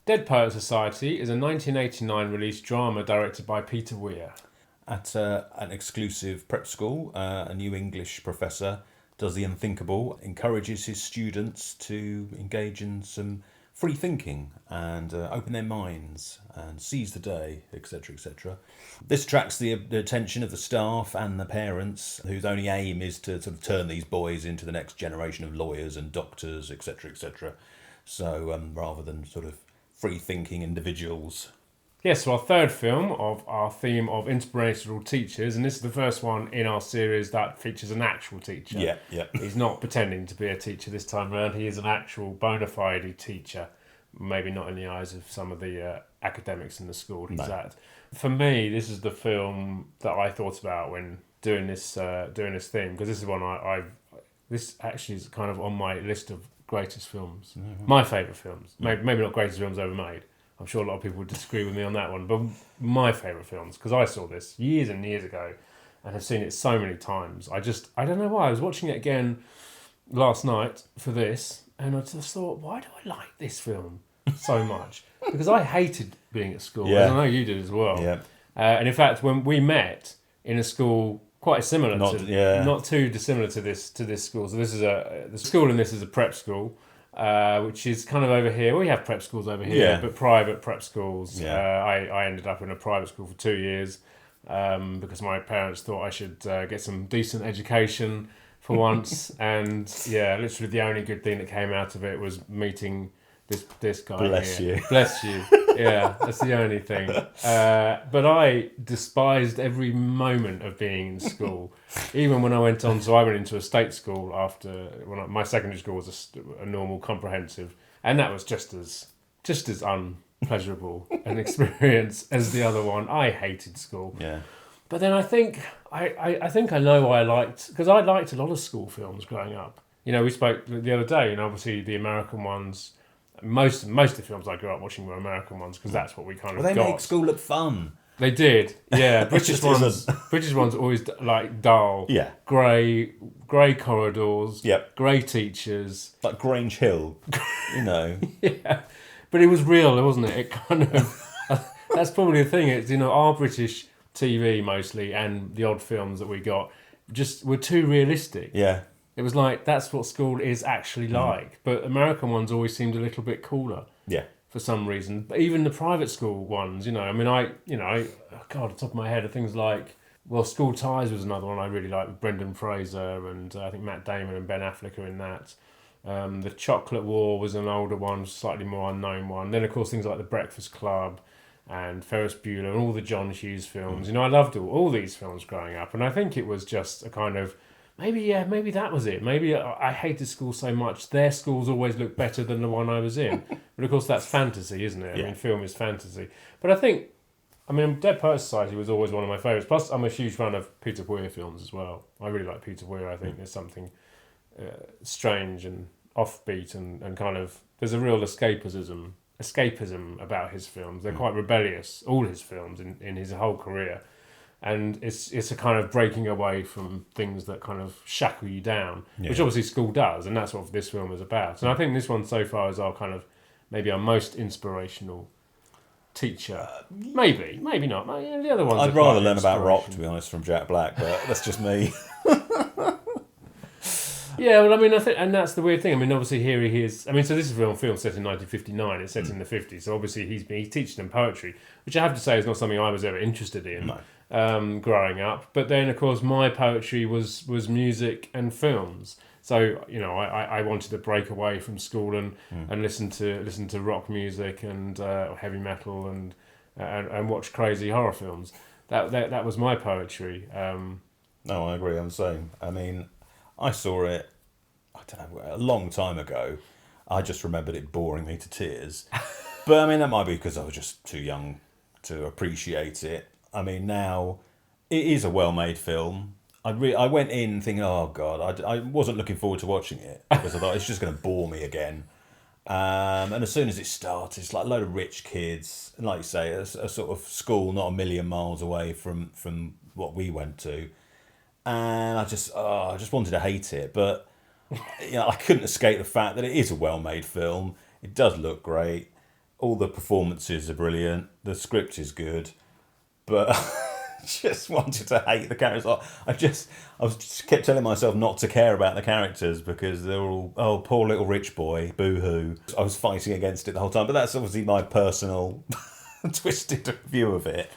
Dead Poet Society is a 1989 released drama directed by Peter Weir. At an exclusive prep school, a new English professor does the unthinkable, encourages his students to engage in some free thinking and open their minds and seize the day, etc., etc. This attracts the attention of the staff and the parents, whose only aim is to sort of turn these boys into the next generation of lawyers and doctors, etc., etc. So rather than sort of free thinking individuals. Yes, so our third film of our theme of inspirational teachers, and this is the first one in our series that features an actual teacher. Yeah, yeah. He's not pretending to be a teacher this time around. He is an actual bona fide teacher. Maybe not in the eyes of some of the academics in the school he's at. For me, this is the film that I thought about when doing this theme, because this is one this actually is kind of on my list of greatest films. Mm-hmm. My favourite films. Maybe not greatest films ever made. I'm sure a lot of people would disagree with me on that one, but my favourite films, because I saw this years and years ago and have seen it so many times. I don't know why. I was watching it again last night for this, and I just thought, why do I like this film so much? Because I hated being at school, as I know you did as well. Yeah. And in fact, when we met in a school quite similar not too dissimilar to this school. So this is the school, and this is a prep school. Which is kind of over here. We have prep schools over here, but private prep schools. Yeah. I ended up in a private school for 2 years because my parents thought I should get some decent education for once. And literally the only good thing that came out of it was meeting this guy. Bless here. you. Bless you. Yeah, that's the only thing. But I despised every moment of being in school. Even when I went on, so I went into a state school after my secondary school was a normal comprehensive, and that was just as unpleasurable an experience as the other one. I hated school. Yeah. But then I think I know why I liked, because I liked a lot of school films growing up. You know, we spoke the other day, and obviously the American ones. Most of the films I grew up watching were American ones, because that's what we kind of got. They make school look fun. They did, yeah. British ones always like dull. Yeah. Grey corridors. Yep. Grey teachers. Like Grange Hill, you know. Yeah, but it was real, wasn't it? It kind of that's probably the thing. It's our British TV mostly and the odd films that we got just were too realistic. Yeah. It was like, that's what school is actually like. But American ones always seemed a little bit cooler. Yeah. For some reason. But even the private school ones, God, on the top of my head are things like, School Ties was another one I really liked, with Brendan Fraser, and I think Matt Damon and Ben Affleck are in that. The Chocolate War was an older one, slightly more unknown one. Then, of course, things like The Breakfast Club and Ferris Bueller and all the John Hughes films. I loved all these films growing up. And I think it was just a kind of, maybe that was it. Maybe I hated school so much. Their schools always looked better than the one I was in. But of course, that's fantasy, isn't it? Yeah. I mean, film is fantasy. But I think, Dead Poet Society was always one of my favourites. Plus, I'm a huge fan of Peter Weir films as well. I really like Peter Weir. I think there's something strange and offbeat and kind of, there's a real escapism about his films. They're quite rebellious, all his films in his whole career. And it's a kind of breaking away from things that kind of shackle you down, which obviously school does, and that's what this film is about. And I think this one so far is our kind of, maybe our most inspirational teacher. Maybe not. The other ones. I'd rather learn about rock, to be honest, from Jack Black, but that's just me. Yeah, well, I think, and that's the weird thing. Obviously here he is. So this is a film set in 1959. It's set in the 50s. So obviously he's teaching them poetry, which I have to say is not something I was ever interested in. No. Growing up, but then of course my poetry was music and films. So I wanted to break away from school and listen to rock music and heavy metal and watch crazy horror films. That was my poetry. No, I agree. I'm the same. I saw it, I don't know, a long time ago. I just remembered it boring me to tears. But that might be because I was just too young to appreciate it. Now it is a well-made film. I went in thinking, oh God, I wasn't looking forward to watching it because I thought it's just going to bore me again. And as soon as it started, it's like a load of rich kids, and like you say, a sort of school not a million miles away from what we went to. And I just wanted to hate it, but I couldn't escape the fact that it is a well-made film. It does look great. all the performances are brilliant. The script is good, but I just wanted to hate the characters. I just kept telling myself not to care about the characters because they were all, oh, poor little rich boy, boo-hoo. I was fighting against it the whole time, but that's obviously my personal twisted view of it.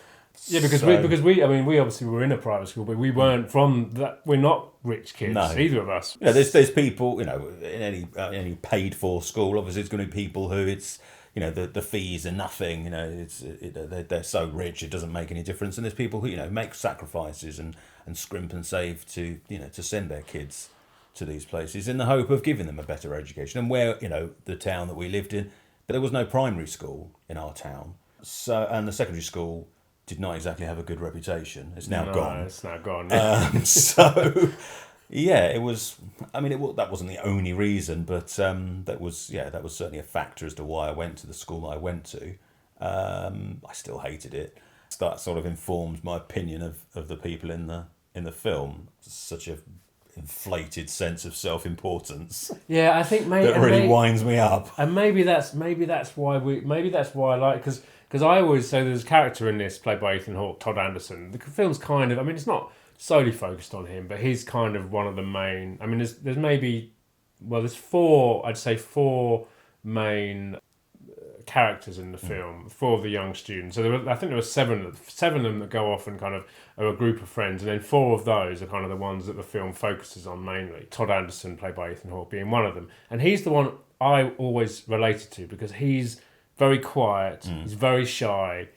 Yeah, because we I mean, we obviously were in a private school, but we weren't from that. We're not rich kids, either of us. There's people, in any paid for school. Obviously, it's going to be people who it's, the fees are nothing. They're so rich it doesn't make any difference. And there's people who make sacrifices and scrimp and save to send their kids to these places in the hope of giving them a better education. And where the town that we lived in, but there was no primary school in our town, and the secondary school did not exactly have a good reputation. It's now gone. It's now gone. So, yeah, it was. I mean, that wasn't the only reason, but that was certainly a factor as to why I went to the school that I went to. I still hated it. That sort of informed my opinion of the people in the film. Such a inflated sense of self-importance. Yeah, I think maybe that really winds me up. And maybe that's why I like, because I always say there's a character in this played by Ethan Hawke, Todd Anderson. The film's kind of, I mean, it's not solely focused on him, but he's kind of one of the main. I mean, there's four main characters in the film, four of the young students. So I think there were seven of them that go off and kind of are a group of friends, and then four of those are kind of the ones that the film focuses on mainly. Todd Anderson, played by Ethan Hawke, being one of them, and he's the one I always related to because he's very quiet, he's very shy.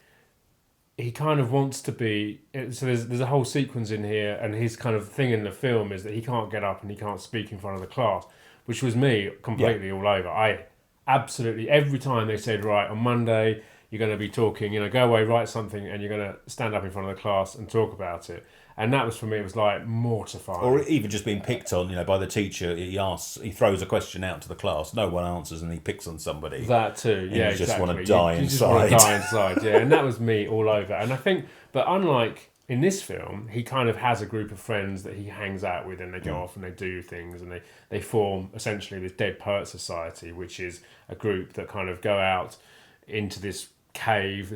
He kind of wants to be. So there's a whole sequence in here, and his kind of thing in the film is that he can't get up and he can't speak in front of the class, which was me completely all over. I absolutely, every time they said, right, on Monday you're going to be talking, go away, write something, and you're going to stand up in front of the class and talk about it. And that was, for me, it was like mortifying. Or even just being picked on, by the teacher. He throws a question out to the class, no one answers, and he picks on somebody. That too, yeah, you just exactly. want to die inside. You just want to die inside, yeah. And that was me all over. And I think, but unlike in this film, he kind of has a group of friends that he hangs out with, and they go off and they do things, and they form essentially this Dead Poet Society, which is a group that kind of go out into this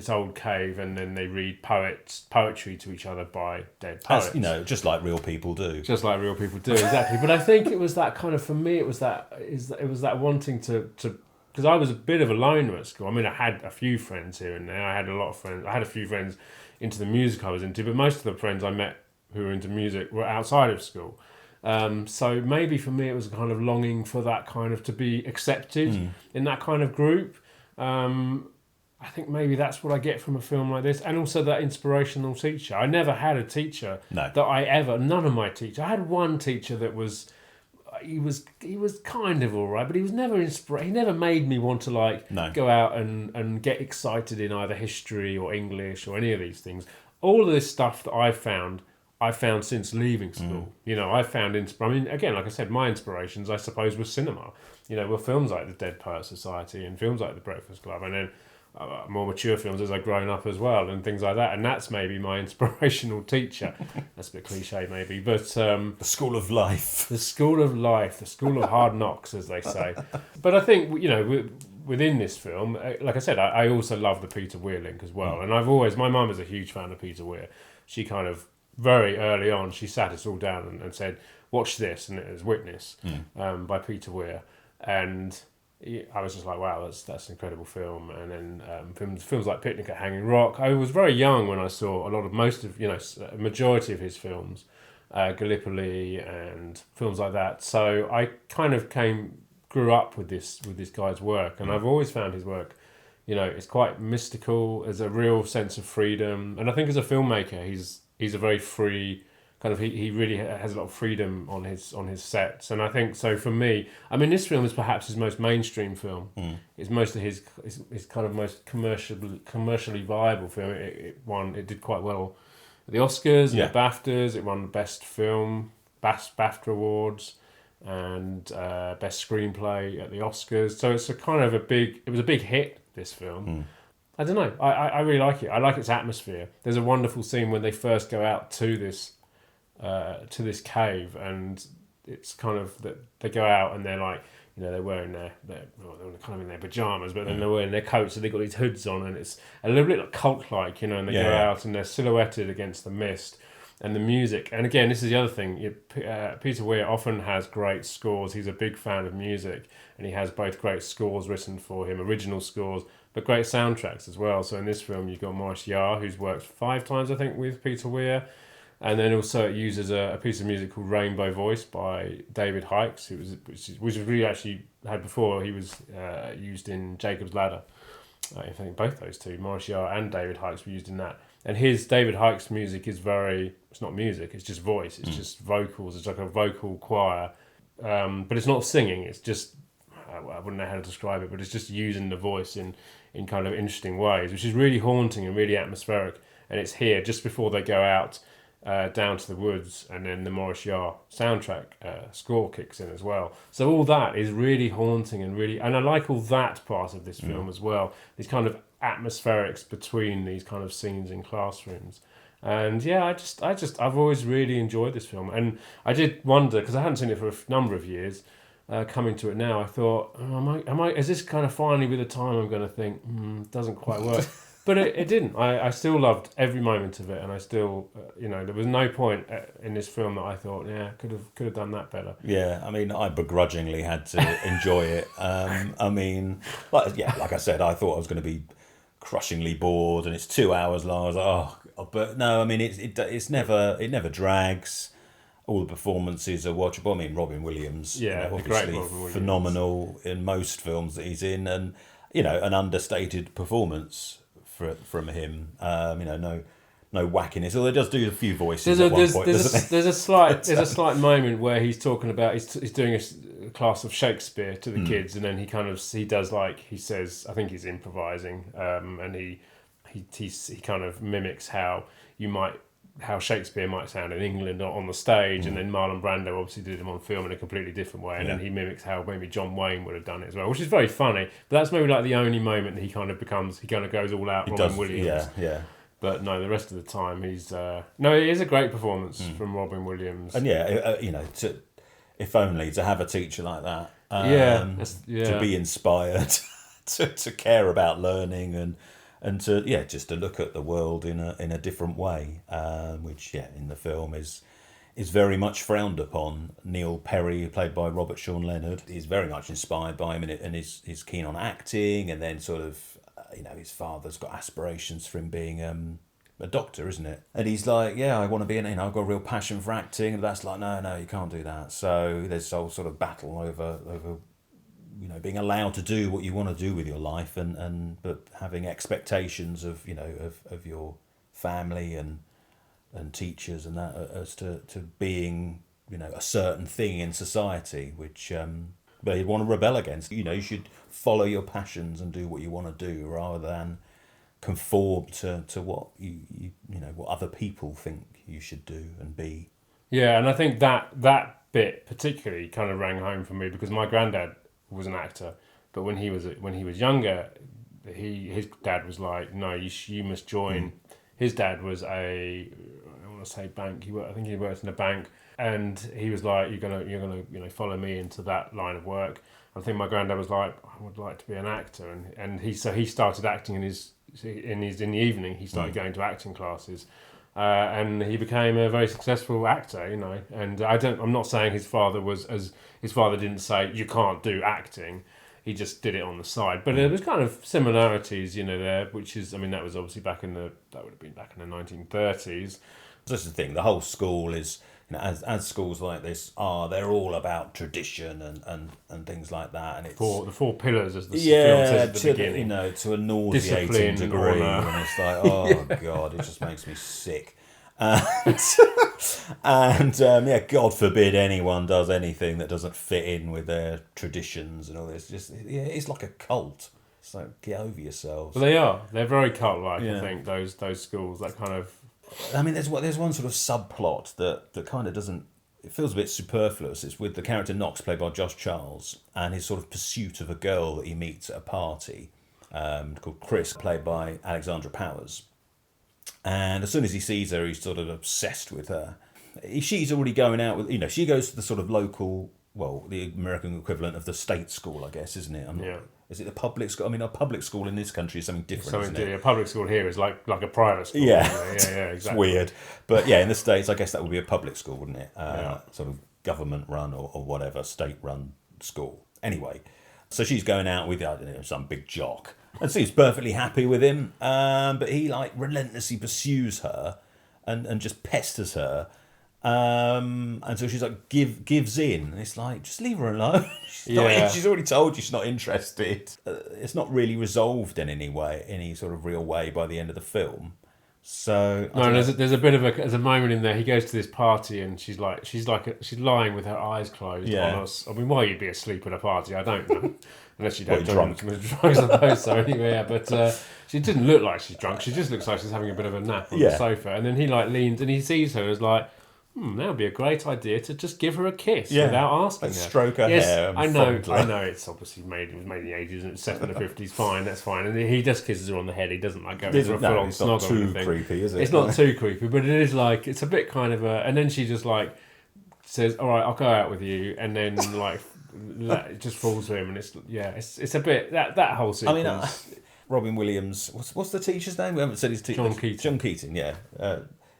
old cave, and then they read poetry to each other by dead poets. Just like real people do. Just like real people do, exactly. But I think it was that kind of, for me, it was that wanting to because I was a bit of a loner at school. I mean, I had a few friends here and there. I had a lot of friends. I had a few friends into the music I was into, but most of the friends I met who were into music were outside of school. So maybe for me, it was a kind of longing for that kind of to be accepted in that kind of group. I think maybe that's what I get from a film like this, and also that inspirational teacher. I never had a teacher none of my teachers. I had one teacher that was, he was kind of all right, but he was never he never made me want to go out and get excited in either history or English or any of these things. All of this stuff that I found since leaving school. I found again, like I said, my inspirations, I suppose, were cinema. Were films like The Dead Poet Society and films like The Breakfast Club, and then more mature films as I've grown up as well, and things like that. And that's maybe my inspirational teacher. That's a bit cliche maybe, but the school of life. The school of life, the school of hard knocks, as they say. But I think, within this film, like I said, I also love the Peter Weir link as well. And my mum is a huge fan of Peter Weir. She kind of, very early on, she sat us all down and said, watch this, and it was Witness by Peter Weir. And I was just like, wow, that's an incredible film. And then films like Picnic at Hanging Rock. I was very young when I saw a majority of his films, Gallipoli and films like that. So I kind of grew up with this guy's work, and I've always found his work, it's quite mystical. There's a real sense of freedom, and I think as a filmmaker, he's a very free. He really has a lot of freedom on his sets, and I think so. For me, I mean, this film is perhaps his most mainstream film. It's most of his kind of most commercially viable film. It did quite well at the Oscars and the BAFTAs. It won the best film, BAFTA awards, and best screenplay at the Oscars. So it's it was a big hit, this film. I don't know. I really like it. I like its atmosphere. There's a wonderful scene when they first go out to this cave, and it's kind of that they go out and they're like they're wearing they're kind of in their pajamas, but then they're wearing their coats, so they've got these hoods on, and it's a little bit like cult-like, and they go out and they're silhouetted against the mist. And the music, and again, this is the other thing. Peter Weir often has great scores. He's a big fan of music, and he has both great scores written for him, original scores, but great soundtracks as well. So in this film, you've got Maurice Jarre, who's worked 5 times, I think, with Peter Weir, and then also it uses a piece of music called Rainbow Voice by David Hikes, which was really actually had before. He was used in Jacob's Ladder. I think both those two, Maurice Jarre and David Hikes, were used in that. And David Hikes' music is it's not music, it's just voice, it's just vocals, it's like a vocal choir. But it's not singing, it's just, I wouldn't know how to describe it, but it's just using the voice in kind of interesting ways, which is really haunting and really atmospheric. And it's here just before they go out down to the woods, and then the Maurice Jarre soundtrack score kicks in as well. So all that is really haunting and I like all that part of this film as well. These kind of atmospherics between these kind of scenes in classrooms. And yeah, I've always really enjoyed this film. And I did wonder, because I hadn't seen it for a number of years, coming to it now, I thought, is this kind of finally with the time I'm going to think, it doesn't quite work. But it didn't. I still loved every moment of it, and I still, there was no point in this film that I thought, could have done that better. Yeah, I mean, I begrudgingly had to enjoy it. I mean, like I said, I thought I was going to be crushingly bored, and it's 2 hours long. I was like, but no, I mean, it never drags. All the performances are watchable. I mean, Robin Williams, obviously Robin Williams. Phenomenal in most films that he's in, and an understated performance from him. No wackiness. Although he does do a few voices at one point. There's a slight moment where he's talking about he's doing a class of Shakespeare to the kids, and then he does he says, I think he's improvising, and he kind of mimics how Shakespeare might sound in England or on the stage, and then Marlon Brando obviously did him on film in a completely different way, and then he mimics how maybe John Wayne would have done it as well, which is very funny. But that's maybe the only moment that he kind of goes all out Robin Williams. Yeah. But no, the rest of the time he's it is a great performance from Robin Williams. And if only to have a teacher like that, to be inspired, to care about learning and to just to look at the world in a different way, which in the film is very much frowned upon. Neil Perry, played by Robert Sean Leonard, is very much inspired by him, and is keen on acting, and then sort of his father's got aspirations for him being a doctor, isn't it? And he's like, I want to be I've got a real passion for acting, and that's like, no, you can't do that. So there's this whole sort of battle over being allowed to do what you want to do with your life, but having expectations of your family and teachers and that as to being a certain thing in society, which they want to rebel against. You should follow your passions and do what you want to do rather than conform to what what other people think you should do and be. Yeah, and I think that bit particularly kind of rang home for me, because my granddad was an actor, but when he was younger, his dad was like, no, you must join. His dad was I want to say bank. I think he worked in a bank, and he was like, you're gonna follow me into that line of work. I think my granddad was like, I would like to be an actor, and he started acting in the evening. He started going to acting classes. And he became a very successful actor, And I'm not saying his father didn't say you can't do acting. He just did it on the side. But there was kind of similarities, there, which is, that was obviously that would have been back in the 1930s. That's the thing. The whole school is, as schools like this are, they're all about tradition and things like that. And it's the four pillars, as the film says at the beginning. To a nauseating degree, and it's like, oh God, it just makes me sick. And God forbid anyone does anything that doesn't fit in with their traditions and all this. It's like a cult. So get over yourselves. Well, they're very cult-like. I think those schools, that kind of. There's one sort of subplot that kind of doesn't. It feels a bit superfluous. It's with the character Knox, played by Josh Charles, and his sort of pursuit of a girl that he meets at a party, called Chris, played by Alexandra Powers. And as soon as he sees her, he's sort of obsessed with her. She's already going out with, she goes to the sort of local the American equivalent of the state school, I guess, isn't it? Yeah. Is it the public school? I mean, a public school in this country is something different, isn't it? A public school here is like a private school. Yeah, Yeah, exactly. It's weird. But yeah, in the States, I guess that would be a public school, wouldn't it? Sort of government-run or whatever, state-run school. Anyway, so she's going out with, I don't know, some big jock. And seems perfectly happy with him, but he, like, relentlessly pursues her and just pesters her. And so she's like, gives in. And it's like, just leave her alone. She's already told you she's not interested. It's not really resolved in any sort of real way by the end of the film. So there's a bit of there's a moment in there. He goes to this party and she's lying with her eyes closed on us. I mean, why you'd be asleep at a party? I don't know, unless you don't drunk. Drugs, I suppose. So anyway, yeah, but she didn't look like she's drunk. She just looks like she's having a bit of a nap on the sofa. And then he like leans and he sees her as like, that would be a great idea to just give her a kiss without asking her. Stroke her hair. I know. It's obviously it was made in the 80s and it's set in the 50s. Fine, that's fine. And he just kisses her on the head. He doesn't like go for a full-on snog or anything. It's not too creepy, is it? It's not too creepy, but it is like, it's a bit kind of a... And then she just like says, all right, I'll go out with you. And then like it just falls to him and it's a bit... That whole sequence... I mean, Robin Williams... What's the teacher's name? We haven't said his teacher. John Keating, yeah.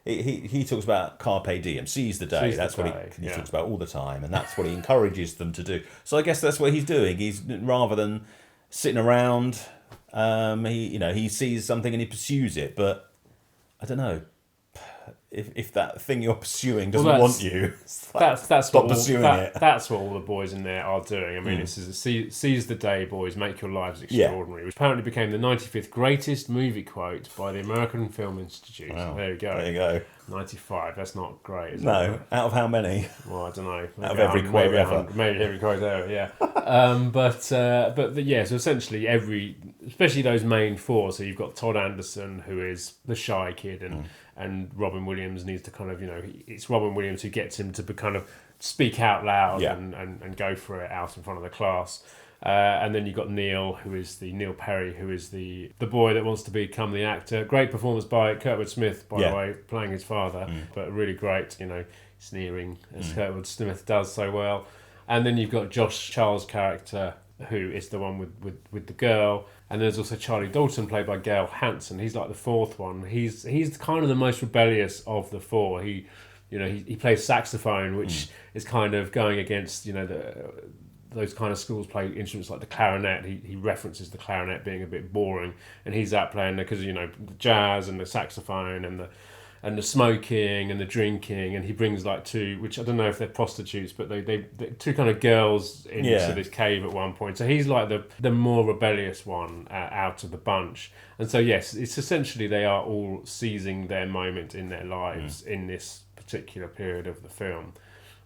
He talks about carpe diem, seize the day. That's what he talks about all the time, and that's what he encourages them to do. So I guess that's what he's doing. He's rather than sitting around, he sees something and he pursues it. But I don't know if that thing you're pursuing doesn't want you. That's stop pursuing it. That's what all the boys in there are doing. I mean, this is seize the day, boys, make your lives extraordinary, which apparently became the 95th greatest movie quote by the American Film Institute. Wow. There you go. 95. That's not great, is it? No. Out of how many? Well, I don't know. Out of every quote ever. Maybe every quote ever, yeah. So essentially especially those main four. So you've got Todd Anderson, who is the shy kid, and Robin Williams needs to kind of, it's Robin Williams who gets him to kind of speak out loud and go for it out in front of the class. And then you've got Neil Perry, who is the boy that wants to become the actor. Great performance by Kurtwood Smith, by the way, playing his father, but really great, sneering, as Kurtwood Smith does so well. And then you've got Josh Charles' character, who is the one with the girl. And there's also Charlie Dalton, played by Gail Hansen. He's like the fourth one. He's kind of the most rebellious of the four. He plays saxophone, which is kind of going against, those kind of schools play instruments like the clarinet. He references the clarinet being a bit boring, and he's out playing because the jazz and the saxophone and the smoking and the drinking, and he brings like two, which I don't know if they're prostitutes, but they two kind of girls into this cave at one point. So he's like the more rebellious one out of the bunch. And so yes, it's essentially they are all seizing their moment in their lives in this particular period of the film.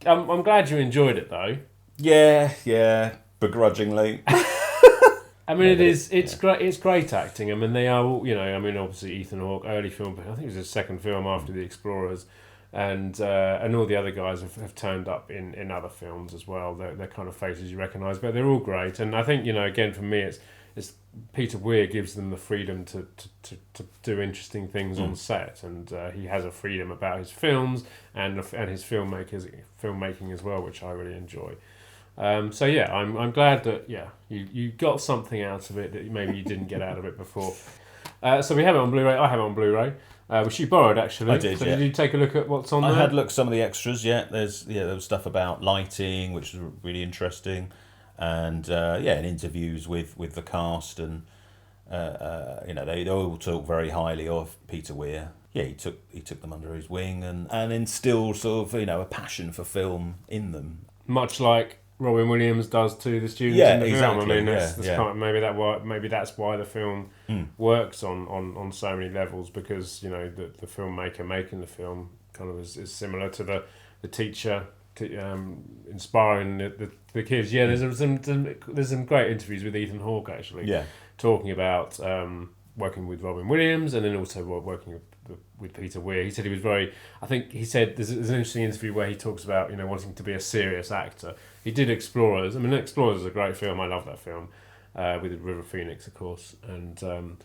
I'm glad you enjoyed it though. Yeah, begrudgingly. I mean, it's great. It's great acting. I mean, they are all, obviously Ethan Hawke, early film, but I think it was his second film after The Explorers, and all the other guys have turned up in other films as well. They're kind of faces you recognise, but they're all great. And I think again for me, it's Peter Weir gives them the freedom to do interesting things on set, and he has a freedom about his films and his filmmaking as well, which I really enjoy. I'm glad that you got something out of it that maybe you didn't get out of it before. So we have it on Blu-ray. I have it on Blu-ray, which you borrowed actually. I did. So did you take a look at what's on there? I had looked at some of the extras. Yeah, there was stuff about lighting, which was really interesting, and and interviews with the cast, and they all talk very highly of Peter Weir. Yeah, he took them under his wing and instilled sort of a passion for film in them, much like Robin Williams does to the students in the film. I mean, maybe that's why the film works on so many levels, because the filmmaker making the film kind of is similar to the teacher inspiring the kids. Yeah, there's some great interviews with Ethan Hawke actually. Yeah, talking about working with Robin Williams and then also working with Peter Weir. He said he was there's an interesting interview where he talks about wanting to be a serious actor. He did Explorers. I mean, Explorers is a great film. I love that film with River Phoenix, of course. And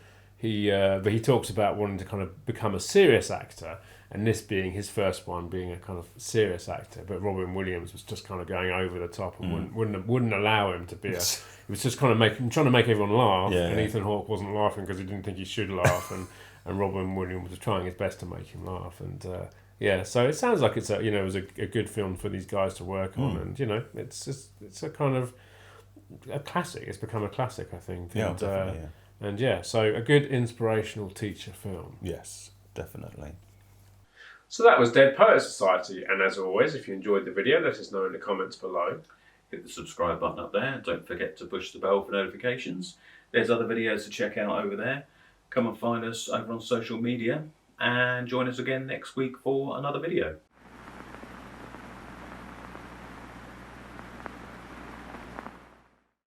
but he talks about wanting to kind of become a serious actor, and this being his first one, being a kind of serious actor. But Robin Williams was just kind of going over the top and wouldn't allow him to be a. He was just kind of trying to make everyone laugh, and Ethan Hawke wasn't laughing because he didn't think he should laugh, and Robin Williams was trying his best to make him laugh, and so it sounds like it was a good film for these guys to work on, and it's a kind of a classic. It's become a classic, I think. Yeah, and, definitely, so a good inspirational teacher film. Yes, definitely. So that was Dead Poets Society, and as always, if you enjoyed the video, let us know in the comments below. Hit the subscribe button up there. Don't forget to push the bell for notifications. There's other videos to check out over there. Come and find us over on social media, and join us again next week for another video.